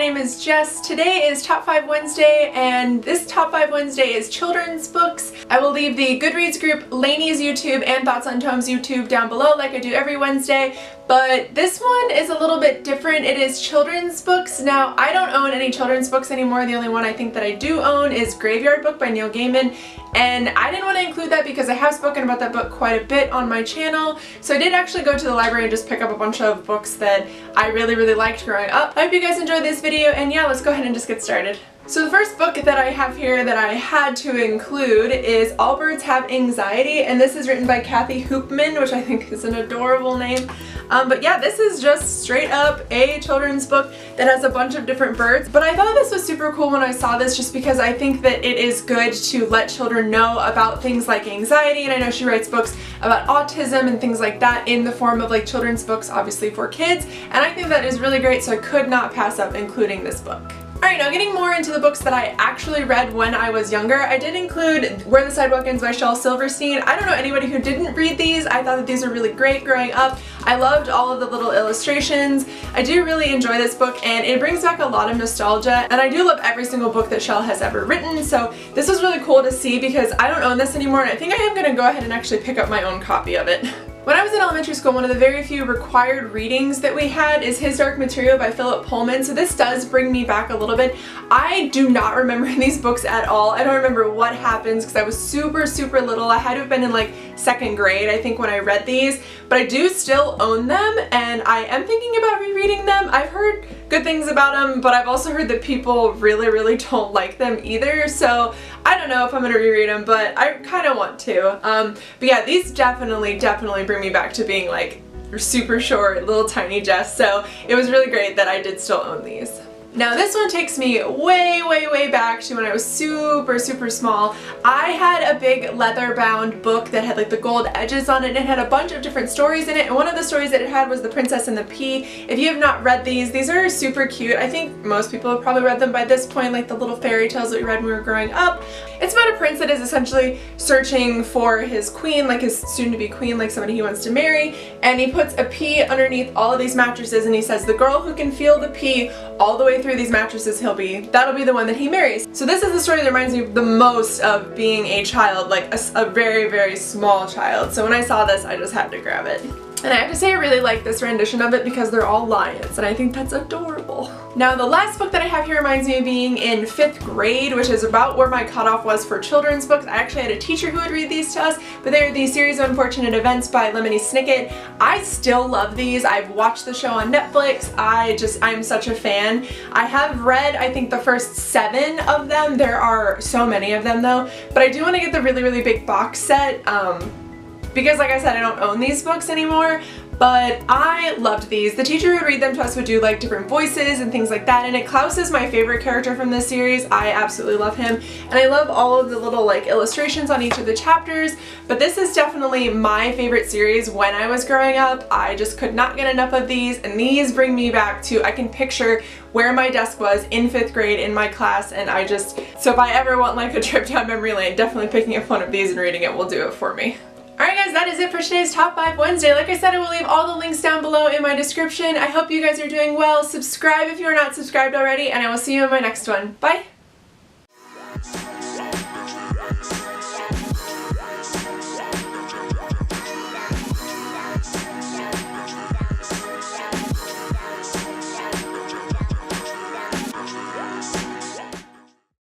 name is Jess. Today is Top 5 Wednesday, and this Top 5 Wednesday is children's books. I will leave the Goodreads group, Lainey's YouTube, and Thoughts on Tomes YouTube down below like I do every Wednesday, but this one is a little bit different. It is children's books. Now, I don't own any children's books anymore. The only one I think that I do own is Graveyard Book by Neil Gaiman, and I didn't want to include that because I have spoken about that book quite a bit on my channel, so I did actually go to the library and just pick up a bunch of books that I really liked growing up. I hope you guys enjoyed this video, and yeah, let's go ahead and just get started. So the first book that I have here that I had to include is All Birds Have Anxiety, and this is written by Kathy Hoopman, which I think is an adorable name. But yeah, this is just straight up a children's book that has a bunch of different birds. But I thought this was super cool when I saw this, just because I think that it is good to let children know about things like anxiety, and I know she writes books about autism and things like that in the form of like children's books, obviously for kids, and I think that is really great, so I could not pass up including this book. Alright, now getting more into the books that I actually read when I was younger, I did include Where the Sidewalk Ends by Shel Silverstein. I don't know anybody who didn't read these. I thought that these were really great growing up. I loved all of the little illustrations. I do really enjoy this book, and it brings back a lot of nostalgia, and I do love every single book that Shel has ever written, so this was really cool to see because I don't own this anymore, and I think I am going to go ahead and actually pick up my own copy of it. When I was in elementary school, one of the very few required readings that we had is His Dark Material by Philip Pullman, so this does bring me back a little bit. I do not remember these books at all. I don't remember what happens because I was super little. I had to have been in like second grade, I think, when I read these, but I do still own them, and I am thinking about rereading them. I've heard good things about them, but I've also heard that people really don't like them either, so I don't know if I'm going to reread them, but I kind of want to. But yeah, these definitely bring me back to being like super short, little tiny Jess, so it was really great that I did still own these. Now this one takes me way back to when I was super small. I had a big leather bound book that had like the gold edges on it, and it had a bunch of different stories in it, and one of the stories that it had was The Princess and the Pea. If you have not read these are super cute. I think most people have probably read them by this point, like the little fairy tales that we read when we were growing up. It's about a prince that is essentially searching for his queen, like his soon-to-be queen, like somebody he wants to marry, and he puts a pea underneath all of these mattresses, and he says the girl who can feel the pea all the way through these mattresses that'll be the one that he marries. So this is the story that reminds me the most of being a child, like a very small child. So when I saw this, I just had to grab it. And I have to say I really like this rendition of it because they're all lions, and I think that's adorable. Now the last book that I have here reminds me of being in 5th grade, which is about where my cutoff was for children's books. I actually had a teacher who would read these to us, but they're the Series of Unfortunate Events by Lemony Snicket. I still love these. I've watched the show on Netflix. I'm such a fan. I have read, I think, the first 7 of them. There are so many of them though, but I do want to get the really big box set, because like I said, I don't own these books anymore, but I loved these. The teacher who would read them to us would do like different voices and things like that, and Klaus is my favorite character from this series. I absolutely love him, and I love all of the little like illustrations on each of the chapters, but this is definitely my favorite series when I was growing up. I just could not get enough of these, and these bring me back to, I can picture where my desk was in 5th grade in my class, and so if I ever want like a trip down memory lane, definitely picking up one of these and reading it will do it for me. Alright guys, that is it for today's Top 5 Wednesday. Like I said, I will leave all the links down below in my description. I hope you guys are doing well. Subscribe if you are not subscribed already, and I will see you in my next one. Bye!